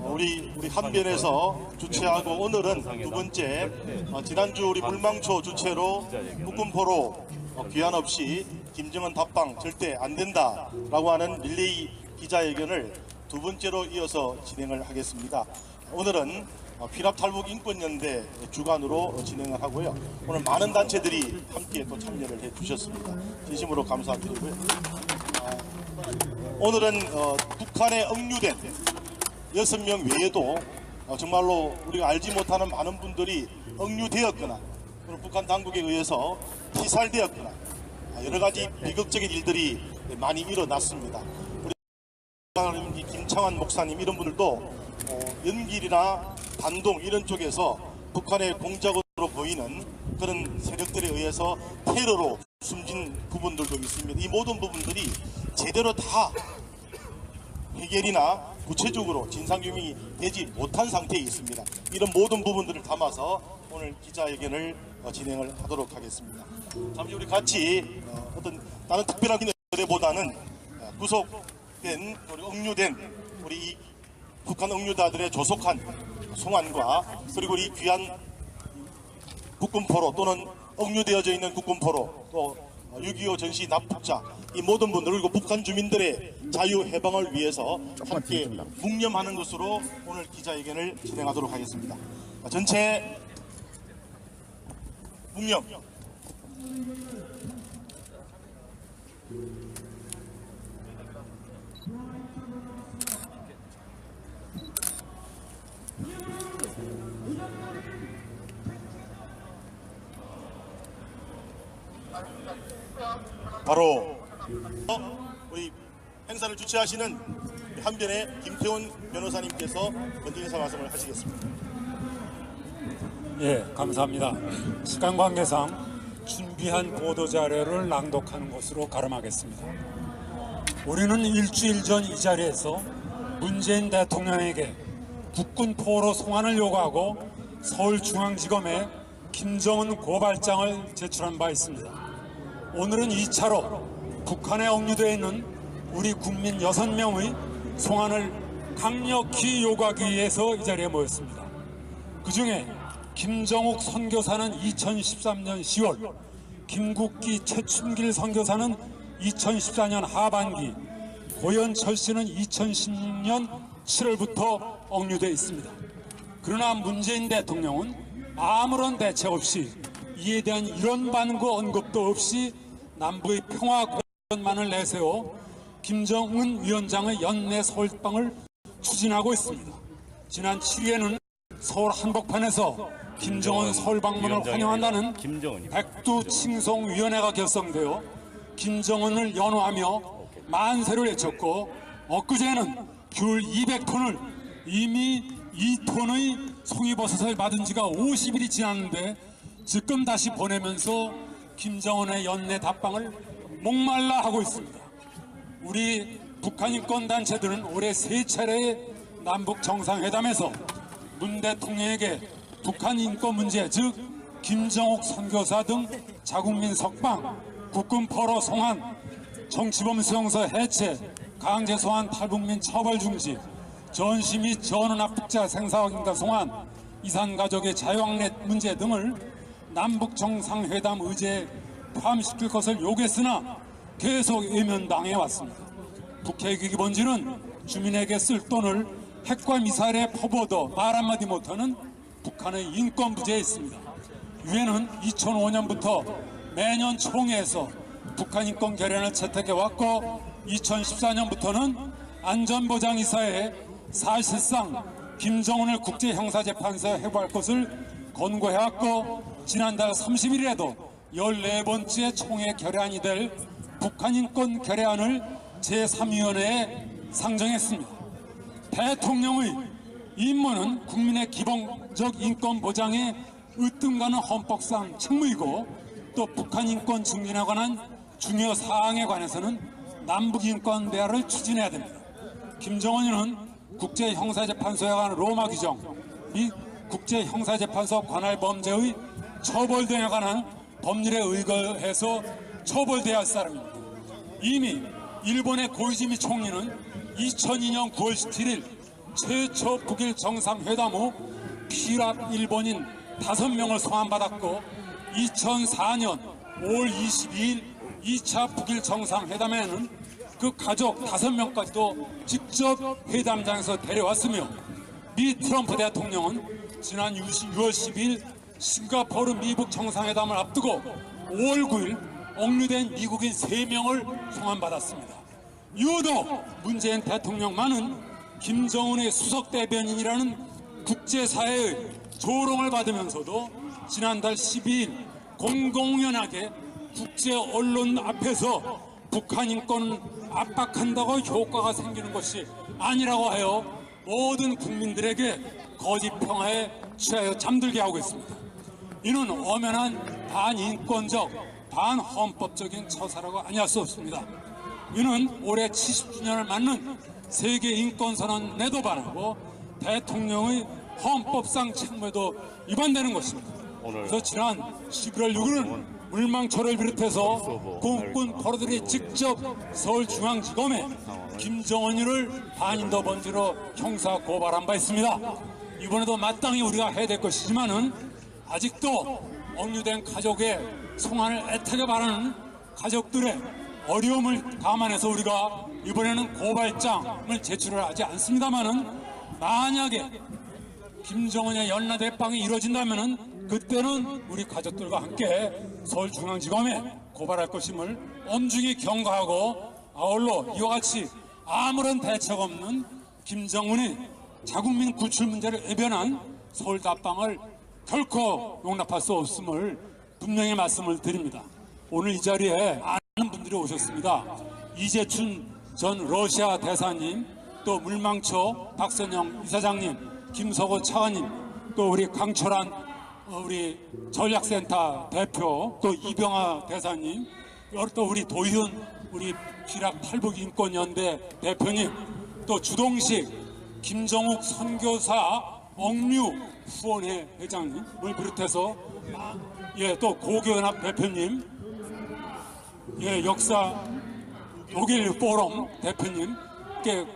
우리 한변에서 주최하고 오늘은 두 번째 지난주 우리 물망초 주최로 북군포로 귀환 없이 김정은 답방 절대 안 된다라고 하는 릴레이 기자회견을 두 번째로 이어서 진행을 하겠습니다. 오늘은 피랍탈북인권연대 주관으로 진행을 하고요. 오늘 많은 단체들이 함께 또 참여를 해주셨습니다. 진심으로 감사드리고요. 오늘은 북한에 억류된 6명 외에도 정말로 우리가 알지 못하는 많은 분들이 억류되었거나 북한 당국에 의해서 피살되었거나 여러 가지 비극적인 일들이 많이 일어났습니다. 우리 김창환 목사님 이런 분들도 연길이나 단동 이런 쪽에서 북한의 공작원으로 보이는 그런 세력들에 의해서 테러로 숨진 부분들도 있습니다. 이 모든 부분들이 제대로 다 해결이나 구체적으로 진상규명이 되지 못한 상태에 있습니다. 이런 모든 부분들을 담아서 오늘 기자회견을 진행을 하도록 하겠습니다. 잠시 우리 같이 어떤 다른 특별한 기념보다는 구속된 우리 억류된 우리 북한 억류자들의 조속한 송환과 그리고 이 귀한 국군포로 또는 억류되어져 있는 국군포로 또 6.25 전시 납북자 이 모든 분들 그리고 북한 주민들의 자유해방을 위해서 함께 묵념하는 것으로 오늘 기자회견을 진행하도록 하겠습니다. 전체 묵념. 바로 우리 행사를 주최하시는 한변의 김태훈 변호사님께서 먼저 인사 말씀을 하시겠습니다. 예, 감사합니다. 시간 관계상 준비한 보도 자료를 낭독하는 것으로 가름하겠습니다. 우리는 일주일 전 이 자리에서 문재인 대통령에게 국군포로 송환을 요구하고 서울중앙지검에 김정은 고발장을 제출한 바 있습니다. 오늘은 2차로 북한에 억류되어 있는 우리 국민 6명의 송환을 강력히 요구하기 위해서 이 자리에 모였습니다. 그 중에 김정욱 선교사는 2013년 10월, 김국기 최춘길 선교사는 2014년 하반기, 고현철 씨는 2016년 7월부터 억류되어 있습니다. 그러나 문재인 대통령은 아무런 대책 없이 이에 대한 이런 반구 언급도 없이 남부의 평화 공원만을 내세워 김정은 위원장의 연내 서울방을 추진하고 있습니다. 지난 7일에는 서울 한복판에서 김정은 서울 방문을 환영한다는 백두칭송위원회가 결성되어 김정은을 연호하며 만세를 외쳤고 엊그제는 귤 200톤을 이미 2톤의 송이버섯을 받은 지가 50일이 지났는데 지금 다시 보내면서 김정은의 연내 답방을 목말라 하고 있습니다. 우리 북한 인권단체들은 올해 3차례의 남북 정상회담에서 문 대통령에게 북한 인권 문제 즉 김정욱 선교사 등 자국민 석방, 국군포로 송환, 정치범 수용소 해체, 강제 소환 탈북민 처벌 중지, 전시 및 전원 납북자 생사확인과 송환, 이산 가족의 자유왕래 문제 등을 남북 정상회담 의제에 포함시킬 것을 요구했으나 계속 외면당해 왔습니다. 북핵 위기 본질은 주민에게 쓸 돈을 핵과 미사일에 퍼부어도 말 한마디 못하는 북한의 인권 부재에 있습니다. 유엔은 2005년부터 매년 총회에서 북한 인권 결연을 채택해왔고 2014년부터는 안전보장이사회에 사실상 김정은을 국제형사재판소에 회부할 것을 권고해왔고 지난달 30일에도 14번째 총회 결의안이 될 북한인권 결의안을 제3위원회에 상정했습니다. 대통령의 임무는 국민의 기본적 인권 보장에 으뜸가는 헌법상 책무이고 또 북한 인권 증진에 관한 중요 사항에 관해서는 남북인권 대화를 추진해야 됩니다. 김정은은 국제형사재판소에 관한 로마 규정 및 국제형사재판소 관할 범죄의 처벌 등에 관한 법률에 의거해서 처벌돼야 할 사람입니다. 이미 일본의 고이즈미 총리는 2002년 9월 17일 최초 북일 정상회담 후 피랍 일본인 5명을 소환받았고 2004년 5월 22일 2차 북일 정상회담에는 그 가족 5명까지도 직접 회담장에서 데려왔으며 미 트럼프 대통령은 지난 6월 10일 싱가포르 미북 정상회담을 앞두고 5월 9일 억류된 미국인 3명을 소환받았습니다. 유독 문재인 대통령만은 김정은의 수석 대변인이라는 국제사회의 조롱을 받으면서도 지난달 12일 공공연하게 국제 언론 앞에서 북한 인권을 압박한다고 효과가 생기는 것이 아니라고 하여 모든 국민들에게 거짓 평화에 취하여 잠들게 하고 있습니다. 이는 엄연한 반인권적, 반헌법적인 처사라고 아니할 수 없습니다. 이는 올해 70주년을 맞는 세계인권선언에도 반하고 대통령의 헌법상 책무에도 위반되는 것입니다. 그래서 지난 11월 6일은 물망초를 비롯해서 공군 포로들이 직접 서울중앙지검에 김정은이를 반인도 범죄로 형사 고발한 바 있습니다. 이번에도 마땅히 우리가 해야 될 것이지만은 아직도 억류된 가족의 송환을 애타게 바라는 가족들의 어려움을 감안해서 우리가 이번에는 고발장을 제출을 하지 않습니다만은 만약에 김정은의 연락 대빵이 이루어진다면은 그때는 우리 가족들과 함께 서울중앙지검에 고발할 것임을 엄중히 경고하고 아울러 이와 같이 아무런 대책 없는 김정은이 자국민 구출 문제를 외변한 서울답방을 결코 용납할 수 없음을 분명히 말씀을 드립니다. 오늘 이 자리에 많은 분들이 오셨습니다. 이재춘 전 러시아 대사님, 또 물망초 박선영 이사장님, 김석호 차관님, 또 우리 강철한 우리 전략센터 대표, 또 이병하 대사님, 또 우리 도희은 우리 피랍 탈북인권연대 대표님, 또 주동식 김정욱 선교사 억류 후원회 회장님을 비롯해서 또 고교연합 대표님, 역사 독일 포럼 대표님,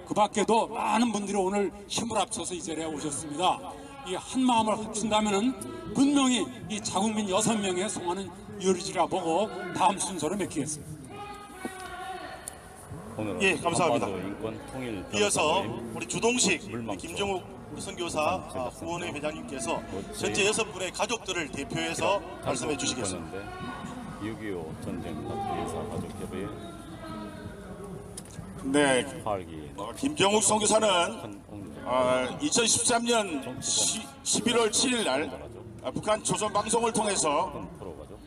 그 밖에도 많은 분들이 오늘 힘을 합쳐서 이 자리에 오셨습니다. 이 한 마음을 합친다면은 분명히 이 자국민 6명의 송환은 이루어지리라 보고 다음 순서로 맺겠습니다. 예, 감사합니다. 인권 통일 이어서 우리 주동식 김정욱 선교사 후원회 회장님께서 전체 6분의 가족들을 대표해서 말씀해 주시겠습니다. 6.25 전쟁 낙태의사 가족협의회 네, 8기 김정욱 선교사는 옥류 2013년 11월 7일 날 북한 조선방송을 통해서 프로가죠.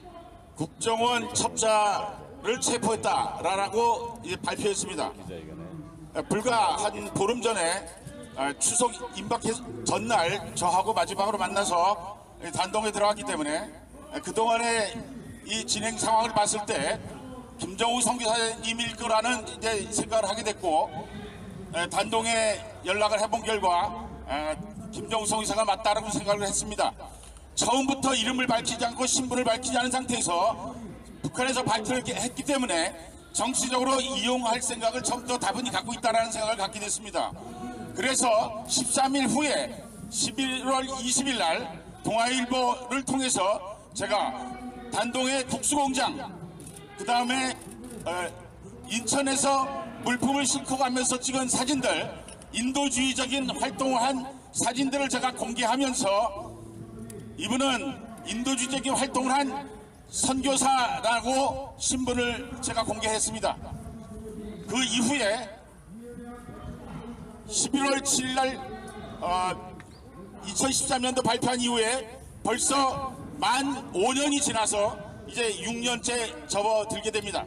국정원 첩자를 체포했다라고 발표했습니다. 기자회견에 불과 한 보름 전에 추석 임박 전날 저하고 마지막으로 만나서 단동에 들어갔기 때문에 그동안의 이 진행 상황을 봤을 때 김정욱 선교사님일 거라는 이제 생각을 하게 됐고, 단동에 연락을 해본 결과 김정욱 선교사가 맞다라고 생각을 했습니다. 처음부터 이름을 밝히지 않고 신분을 밝히지 않은 상태에서 북한에서 발표를 했기 때문에 정치적으로 이용할 생각을 처음부터 다분히 갖고 있다는 생각을 갖게 됐습니다. 그래서 13일 후에 11월 20일 날 동아일보를 통해서 제가 단동의 국수공장, 그 다음에 인천에서 물품을 싣고 가면서 찍은 사진들, 인도주의적인 활동을 한 사진들을 제가 공개하면서 이분은 인도주의적인 활동을 한 선교사라고 신분을 제가 공개했습니다. 그 이후에 11월 7일 날 2013년도 발표한 이후에 벌써 만 5년이 지나서 이제 6년째 접어들게 됩니다.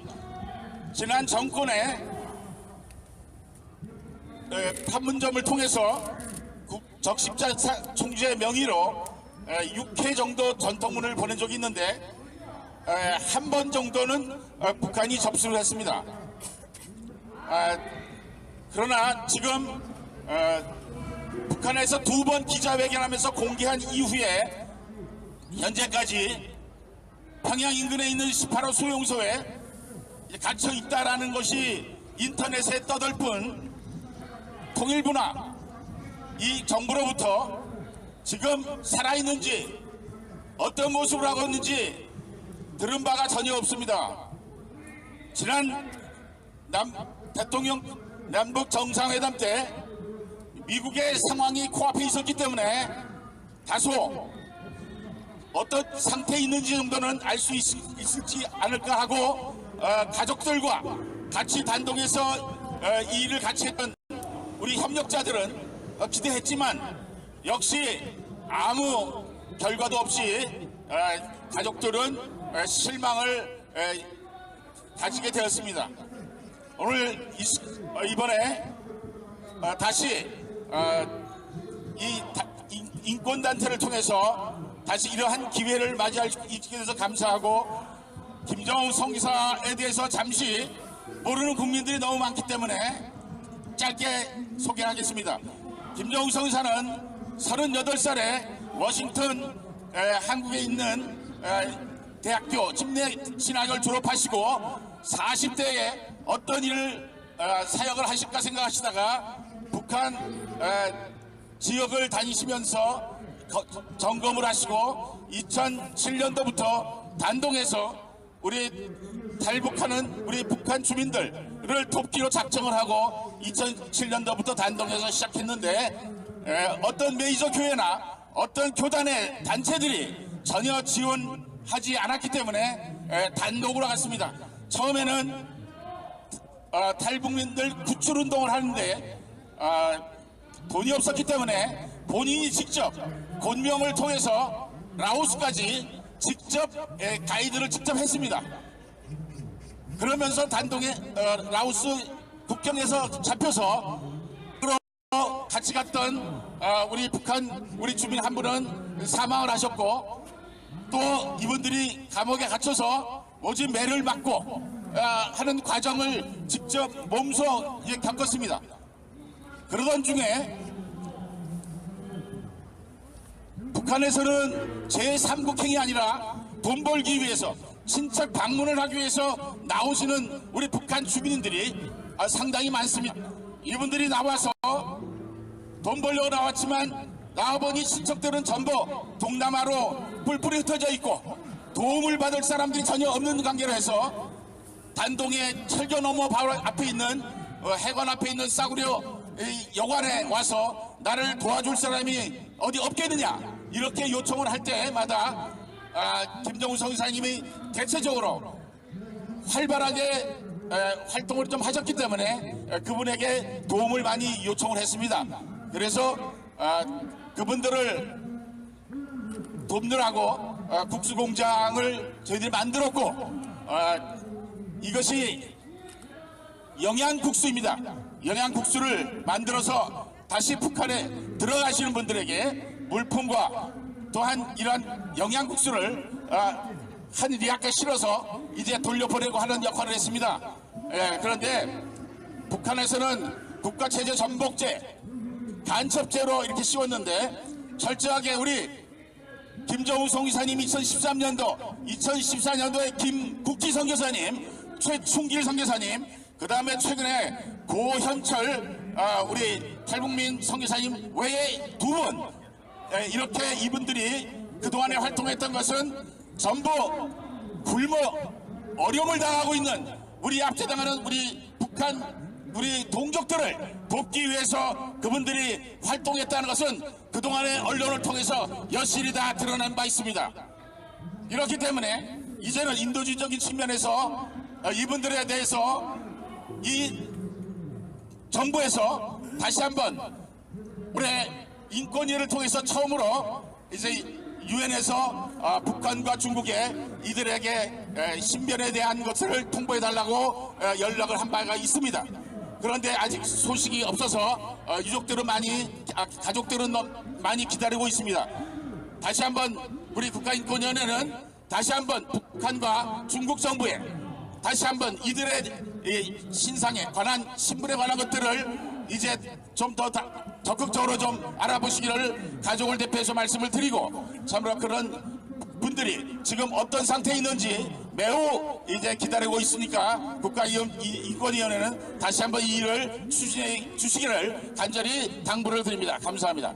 지난 정권의 판문점을 통해서 적십자 총재 명의로 6회 정도 전통문을 보낸 적이 있는데 한 번 정도는 북한이 접수를 했습니다. 그러나 지금 북한에서 2번 기자회견하면서 공개한 이후에 현재까지 평양 인근에 있는 18호 수용소에 갇혀 있다라는 것이 인터넷에 떠돌 뿐 통일부나 이 정부로부터 지금 살아있는지 어떤 모습을 하고 있는지 들은 바가 전혀 없습니다. 지난 대통령 남북 정상회담 때 미국의 상황이 코앞에 있었기 때문에 다소 어떤 상태에 있는지 정도는 알 수 있을지 않을까 하고 가족들과 같이 단독에서 이 일을 같이 했던 우리 협력자들은 기대했지만 역시 아무 결과도 없이 가족들은 실망을 가지게 되었습니다. 오늘 이번에 다시 이 인권단체를 통해서 다시 이러한 기회를 맞이할 수 있게 돼서 감사하고, 김정우 성기사에 대해서 잠시 모르는 국민들이 너무 많기 때문에 짧게 소개하겠습니다. 김정우 성기사는 38살에 워싱턴 한국에 있는 대학교 침례신학을 졸업하시고 40대에 어떤 일을 사역을 하실까 생각하시다가 북한 지역을 다니시면서 점검을 하시고 2007년도부터 단동에서 우리 탈북하는 우리 북한 주민들을 돕기로 작정을 하고 2007년도부터 단동에서 시작했는데 어떤 메이저 교회나 어떤 교단의 단체들이 전혀 지원하지 않았기 때문에 단독으로 갔습니다. 처음에는 탈북민들 구출운동을 하는데 돈이 없었기 때문에 본인이 직접 곤명을 통해서 라오스까지 직접 가이드를 직접 했습니다. 그러면서 단동에 라오스 국경에서 잡혀서 같이 갔던 우리 북한 우리 주민 한 분은 사망을 하셨고, 또 이분들이 감옥에 갇혀서 오직 매를 맞고 하는 과정을 직접 몸소 겪었습니다. 그러던 중에 북한에서는 제3국행이 아니라 돈 벌기 위해서 친척 방문을 하기 위해서 나오시는 우리 북한 주민들이 상당히 많습니다. 이분들이 나와서 돈 벌려고 나왔지만 나와보니 친척들은 전부 동남아로 뿔뿔이 흩어져 있고 도움을 받을 사람들이 전혀 없는 관계로 해서 단동의 철교 너머 바로 앞에 있는 해관 앞에 있는 싸구려 여관에 와서 나를 도와줄 사람이 어디 없겠느냐 이렇게 요청을 할 때마다 김정우 성기사님이 대체적으로 활발하게 활동을 좀 하셨기 때문에 그분에게 도움을 많이 요청을 했습니다. 그래서 그분들을 돕느라고 국수공장을 저희들이 만들었고, 이것이 영양국수입니다. 영양국수를 만들어서 다시 북한에 들어가시는 분들에게 물품과 또한 이런 영양국수를 한 리약에 실어서 이제 돌려보내고 하는 역할을 했습니다. 그런데 북한에서는 국가체제 전복제, 간첩제로 이렇게 씌웠는데 철저하게 우리 김정우 성기사님 2013년도, 2014년도에 김국기 선교사님, 최충길 선교사님, 그 다음에 최근에 고현철 우리 탈북민 선교사님 외에 두 분, 이렇게 이분들이 그동안에 활동했던 것은 전부 굶어 어려움을 당하고 있는 우리 압제당하는 우리 북한 우리 동족들을 돕기 위해서 그분들이 활동했다는 것은 그동안의 언론을 통해서 여실히 다 드러난 바 있습니다. 이렇기 때문에 이제는 인도주의적인 측면에서 이분들에 대해서 이 정부에서 다시 한번 우리 인권위를 통해서 처음으로 이제 유엔에서 북한과 중국에 이들에게 신변에 대한 것을 통보해달라고 연락을 한 바가 있습니다. 그런데 아직 소식이 없어서 유족들은 가족들은 많이 기다리고 있습니다. 다시 한번 우리 국가인권위원회는 다시 한번 북한과 중국 정부에 다시 한번 이들의 신상에 관한 신분에 관한 것들을 이제 좀 더 적극적으로 좀 알아보시기를 가족을 대표해서 말씀을 드리고, 참으로 그런 분들이 지금 어떤 상태에 있는지 매우 이제 기다리고 있으니까 국가인권위원회는 다시 한번 이 일을 추진해 주시기를 간절히 당부를 드립니다. 감사합니다.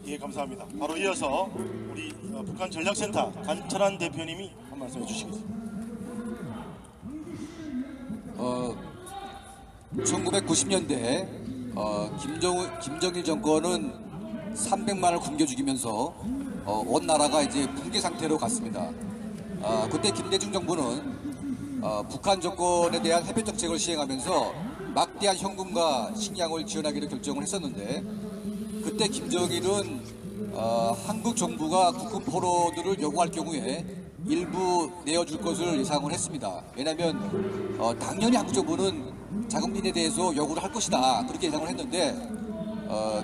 예, 감사합니다. 바로 이어서 우리 북한 전략센터 간철한 대표님이 한 말씀 해주시겠습니다. 1990년대 김정일 정권은 300만을 굶겨 죽이면서 온 나라가 이제 붕괴 상태로 갔습니다. 그때 김대중 정부는 북한 정권에 대한 해변 정책을 시행하면서 막대한 현금과 식량을 지원하기로 결정을 했었는데, 그때 김정일은 한국 정부가 국군 포로들을 요구할 경우에 일부 내어줄 것을 예상을 했습니다. 왜냐하면 당연히 한국 정부는 자국민에 대해서 요구를 할 것이다, 그렇게 예상을 했는데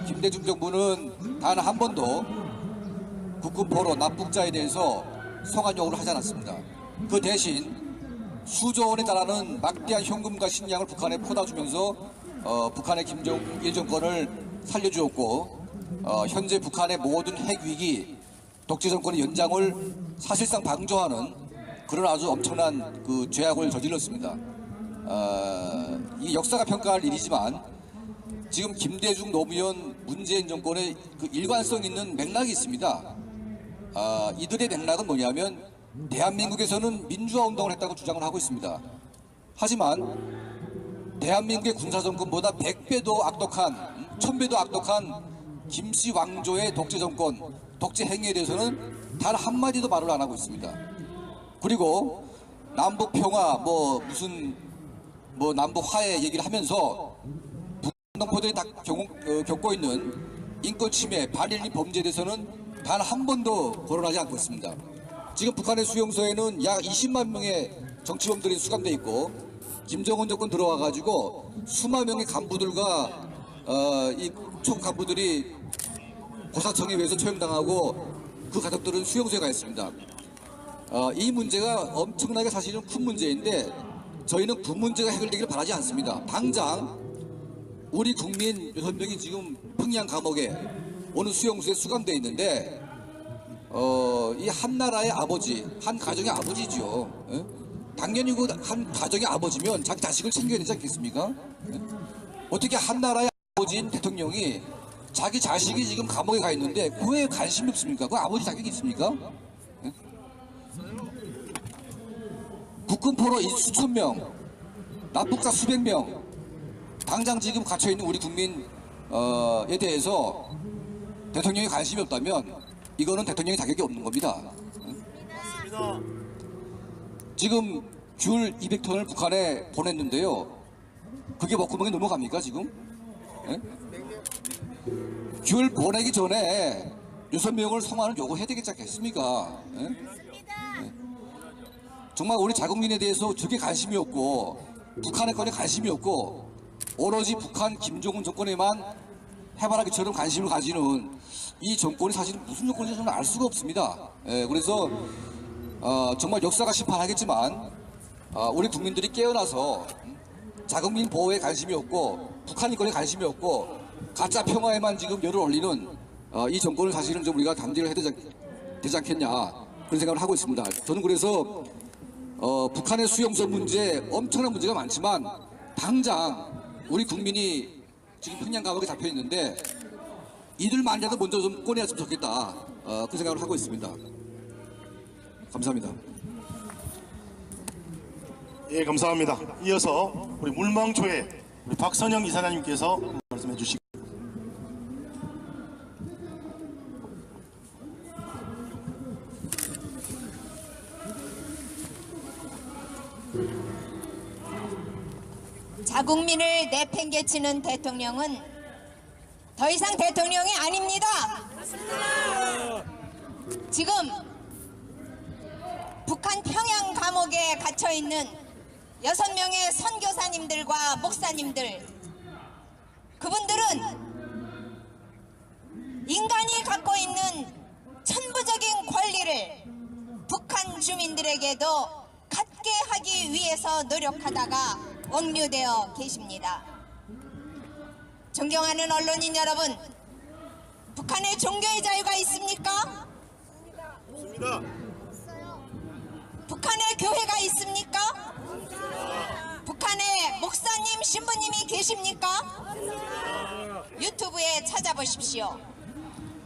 김대중 정부는 단 한 번도 국군 포로 납북자에 대해서 송환 요구를 하지 않았습니다. 그 대신 수조 원에 달하는 막대한 현금과 식량을 북한에 퍼다주면서 북한의 김정일 정권을 살려주었고, 현재 북한의 모든 핵위기, 독재 정권의 연장을 사실상 방조하는 그런 아주 엄청난 그 죄악을 저질렀습니다. 이 역사가 평가할 일이지만 지금 김대중, 노무현, 문재인 정권의 그 일관성 있는 맥락이 있습니다. 이들의 맥락은 뭐냐면, 대한민국에서는 민주화 운동을 했다고 주장을 하고 있습니다. 하지만 대한민국의 군사정권보다 100배도 악독한, 1000배도 악독한 김씨 왕조의 독재 정권, 독재 행위에 대해서는 단 한마디도 말을 안 하고 있습니다. 그리고 남북 평화, 남북 화해 얘기를 하면서 북한동포들이 다 겪고 있는 인권 침해, 반인민 범죄에 대해서는 단 한 번도 거론하지 않고 있습니다. 지금 북한의 수용소에는 약 20만 명의 정치범들이 수감되어 있고, 김정은 정권 들어와가지고 수만 명의 간부들과 이 총 간부들이 고사청에 의해서 처형당하고 그 가족들은 수용소에 가 있습니다. 이 문제가 엄청나게 사실은 큰 문제인데 저희는 그 문제가 해결되기를 바라지 않습니다. 당장 우리 국민 6명이 지금 평양 감옥에 어느 수용소에 수감되어 있는데 이 한 나라의 아버지, 한 가정의 아버지죠. 예? 당연히 그 한 가정의 아버지면 자기 자식을 챙겨야 되지 않겠습니까? 예? 어떻게 한 나라의 아버지인 대통령이 자기 자식이 지금 감옥에 가 있는데 그에 관심이 없습니까? 그 아버지 자격이 있습니까? 예? 국군 포로 수천 명, 납북자 수백 명, 당장 지금 갇혀있는 우리 국민에 대해서 대통령이 관심이 없다면 이거는 대통령이 자격이 없는 겁니다. 지금 귤 200톤을 북한에 보냈는데요. 그게 먹구멍에 넘어갑니까 지금? 예? 귤 보내기 전에 6명을 송환을 요구해야 되겠지 않겠습니까? 예? 예. 정말 우리 자국민에 대해서 저게 관심이 없고 북한의 건에 관심이 없고 오로지 북한 김정은 정권에만 해바라기처럼 관심을 가지는 이 정권이 사실 무슨 정권인지 저는 알 수가 없습니다. 예, 그래서 정말 역사가 심판하겠지만 우리 국민들이 깨어나서 자국민 보호에 관심이 없고 북한 인권에 관심이 없고 가짜 평화에만 지금 열을 올리는 이 정권을 사실은 좀 우리가 담대를 해야 되지 않겠냐, 그런 생각을 하고 있습니다. 저는 그래서 북한의 수용소 문제 엄청난 문제가 많지만 당장 우리 국민이 지금 평양 감옥에 잡혀 있는데 이들만이라도 먼저 좀 꺼내었으면 좋겠다, 그 생각을 하고 있습니다. 감사합니다. 예, 감사합니다. 이어서 우리 물망초의 우리 박선영 이사장님께서 말씀해 주시고. 자국민을 내팽개치는 대통령은 더 이상 대통령이 아닙니다. 지금 북한 평양 감옥에 갇혀있는 6명의 선교사님들과 목사님들, 그분들은 인간이 갖고 있는 천부적인 권리를 북한 주민들에게도 갖게 하기 위해서 노력하다가 억류되어 계십니다. 존경하는 언론인 여러분, 북한에 종교의 자유가 있습니까? 북한에 교회가 있습니까? 북한에 목사님, 신부님이 계십니까? 유튜브에 찾아보십시오.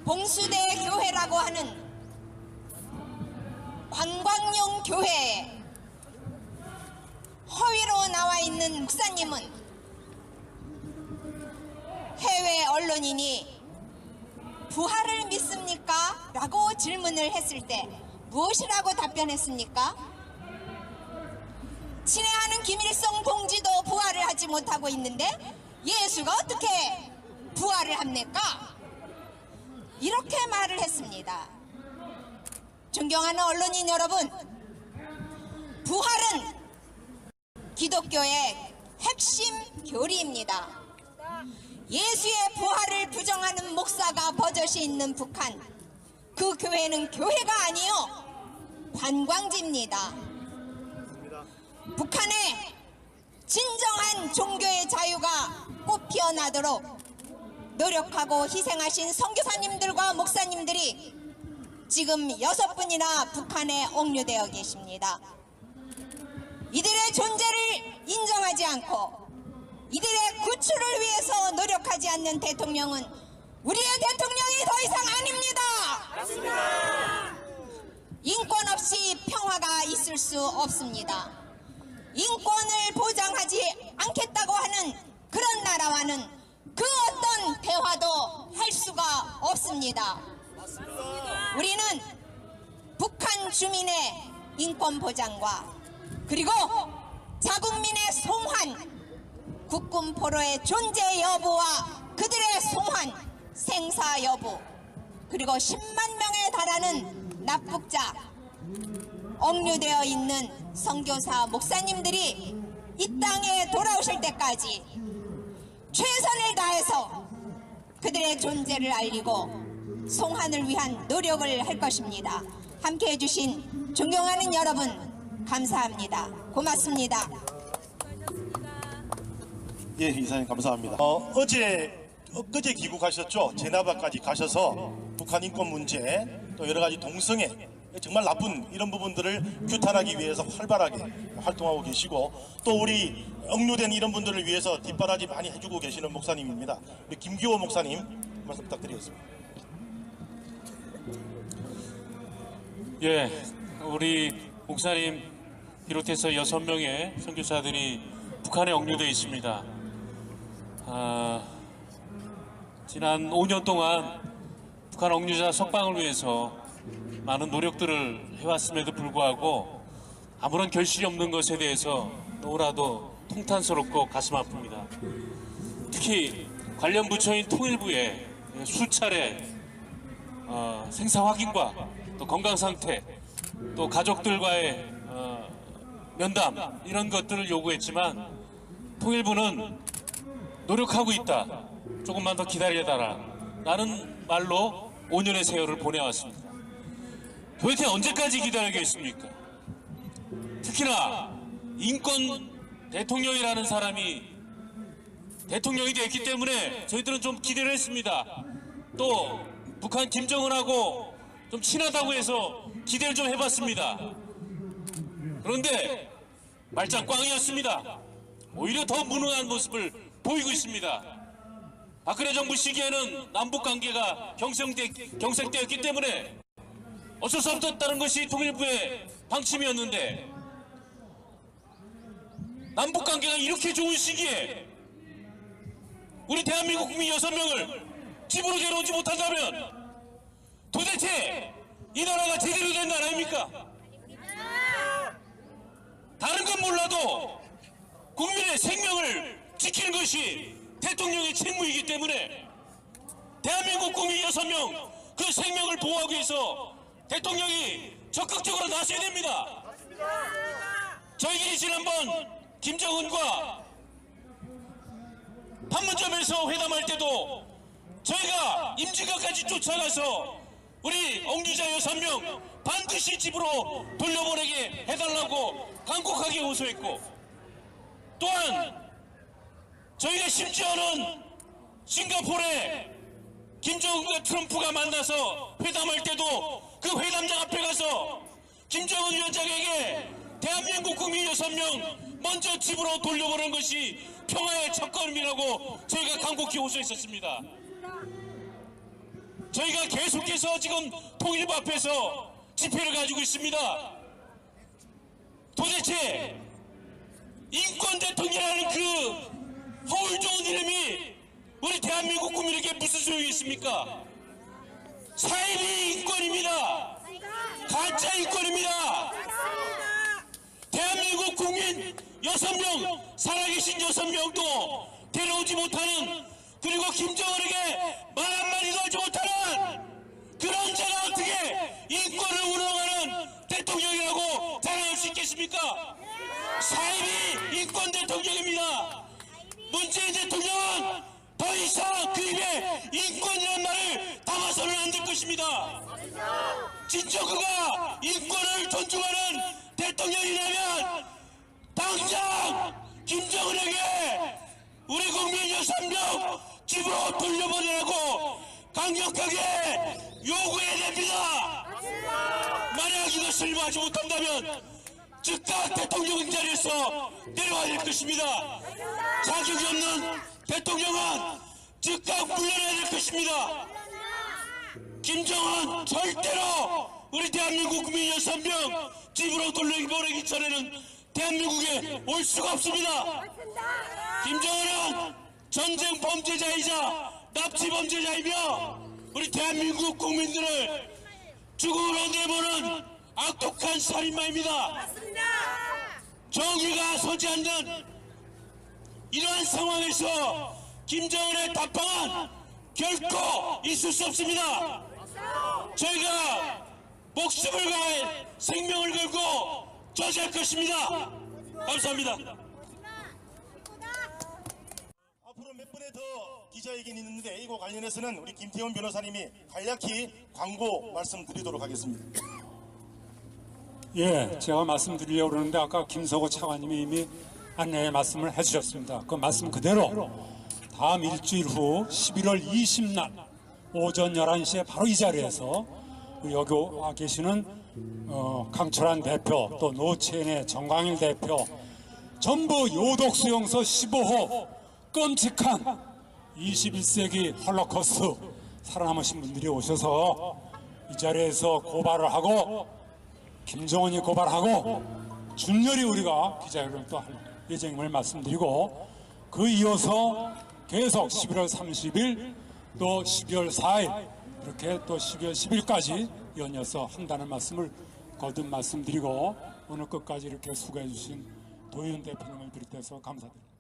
봉수대 교회라고 하는 관광용 교회에 허위로 나와 있는 목사님은 해외 언론인이 부활을 믿습니까? 라고 질문을 했을 때 무엇이라고 답변했습니까? 친애하는 김일성 동지도 부활을 하지 못하고 있는데 예수가 어떻게 부활을 합니까? 이렇게 말을 했습니다. 존경하는 언론인 여러분, 부활은 기독교의 핵심 교리입니다. 예수의 부활을 부정하는 목사가 버젓이 있는 북한, 그 교회는 교회가 아니요 관광지입니다. 북한에 진정한 종교의 자유가 꽃 피어나도록 노력하고 희생하신 선교사님들과 목사님들이 지금 6분이나 북한에 옥류되어 계십니다. 이들의 존재를 인정하지 않고 이들의 구출을 위해서 노력하지 않는 대통령은 우리의 대통령이 더 이상 아닙니다. 맞습니다. 인권 없이 평화가 있을 수 없습니다. 인권을 보장하지 않겠다고 하는 그런 나라와는 그 어떤 대화도 할 수가 없습니다. 우리는 북한 주민의 인권 보장과 그리고 자국민의 송환, 국군 포로의 존재 여부와 그들의 송환, 생사 여부, 그리고 10만 명에 달하는 납북자, 억류되어 있는 선교사 목사님들이 이 땅에 돌아오실 때까지 최선을 다해서 그들의 존재를 알리고 송환을 위한 노력을 할 것입니다. 함께 해주신 존경하는 여러분 감사합니다. 고맙습니다. 예, 이사님 감사합니다. 엊그제 귀국하셨죠? 제네바까지 가셔서 북한 인권 문제 또 여러 가지 동성애 정말 나쁜 이런 부분들을 규탄하기 위해서 활발하게 활동하고 계시고 또 우리 억류된 이런 분들을 위해서 뒷바라지 많이 해주고 계시는 목사님입니다. 우리 김기호 목사님 말씀 부탁드리겠습니다. 예, 우리 목사님 비롯해서 6명의 선교사들이 북한에 억류되어 있습니다. 지난 5년 동안 북한 억류자 석방을 위해서 많은 노력들을 해왔음에도 불구하고 아무런 결실이 없는 것에 대해서 너무나도 통탄스럽고 가슴 아픕니다. 특히 관련 부처인 통일부에 수차례 생사 확인과 또 건강 상태, 또 가족들과의 면담 이런 것들을 요구했지만 통일부는 노력하고 있다, 조금만 더 기다려달라 라는 말로 5년의 세월을 보내왔습니다. 도대체 언제까지 기다리겠습니까? 특히나 인권 대통령이라는 사람이 대통령이 됐기 때문에 저희들은 좀 기대를 했습니다. 또 북한 김정은하고 좀 친하다고 해서 기대를 좀 해봤습니다. 그런데 말짱 꽝이었습니다. 오히려 더 무능한 모습을 보이고 있습니다. 박근혜 정부 시기에는 남북관계가 경색되었기 때문에 어쩔 수 없었다는 것이 통일부의 방침이었는데 남북관계가 이렇게 좋은 시기에 우리 대한민국 국민 6명을 집으로 데려오지 못한다면 도대체 이 나라가 제대로 된 나라입니까? 다른 건 몰라도 국민의 생명을 지키는 것이 대통령의 책무이기 때문에 대한민국 국민 6명 그 생명을 보호하기 위해서 대통령이 적극적으로 나서야 됩니다. 저희들이 지난번 김정은과 판문점에서 회담할 때도 저희가 임진각까지 쫓아가서 우리 억류자 6명 반드시 집으로 돌려보내게 해달라고 간곡하게 호소했고, 또한 저희가 심지어는 싱가포르에 김정은과 트럼프가 만나서 회담할 때도 그 회담장 앞에 가서 김정은 위원장에게 대한민국 국민 6명 먼저 집으로 돌려보는 것이 평화의 첫걸음이라고 저희가 간곡히 호소했었습니다. 저희가 계속해서 지금 통일부 앞에서 집회를 가지고 있습니다. 도대체 인권 대통령이라는 그 허울 좋은 이름이 우리 대한민국 국민에게 무슨 소용이 있습니까? 사이비 인권입니다. 가짜 인권입니다. 대한민국 국민 6명, 살아계신 6명도 데려오지 못하는, 그리고 김정은에게 말 한마디도 하지 못하는 그런 자가 어떻게 인권을 운영하는 대통령이라고 자랑할 수 있겠습니까? 사이비 인권 대통령입니다. 문재인 대통령은 더 이상 그 입에 인권이라는 말을 담아서는 안 될 것입니다. 진짜 그가 인권을 존중하는 대통령이라면 당장 김정은에게 우리 국민 6명 집으로 돌려보내라고 강력하게 요구해야 됩니다. 만약 이것을 하지 못한다면 즉각 대통령 자리에서 내려와야 될 것입니다. 자격이 없는 대통령은 즉각 물러나야 될 것입니다. 김정은 절대로 우리 대한민국 국민 6명 집으로 돌려보내기 전에는 대한민국에 올 수가 없습니다. 김정은은 전쟁 범죄자이자 납치 범죄자이며 우리 대한민국 국민들을 죽음으로 내보는 악독한 살인마입니다. 정의가 서지 않는 이러한 상황에서 김정은의 답방은 결코 있을 수 없습니다. 저희가 목숨을 가해 생명을 걸고 저지할 것입니다. 감사합니다. 앞으로 몇 번의 더 기자회견이 있는데 이거 관련해서는 우리 김태원 변호사님이 간략히 광고 말씀드리도록 하겠습니다. 예, 제가 말씀드리려고 그러는데 아까 김석호 차관님이 이미 안내의 말씀을 해주셨습니다. 그 말씀 그대로 다음 일주일 후 11월 20날 오전 11시에 바로 이 자리에서 여기 와 계시는 강철한 대표, 또 노채인의 정광일 대표, 전부 요독수용소 15호 끔찍한 21세기 홀로코스트 살아남으신 분들이 오셔서 이 자리에서 고발을 하고 김정은이 고발하고 준열이 우리가 기자회견을 또 할 예정임을 말씀드리고, 그 이어서 계속 11월 30일 또 12월 4일 이렇게 또 12월 10일까지 연이어서 한다는 말씀을 거듭 말씀드리고, 오늘 끝까지 이렇게 수고해 주신 도윤 대표님을 비롯해서 감사드립니다.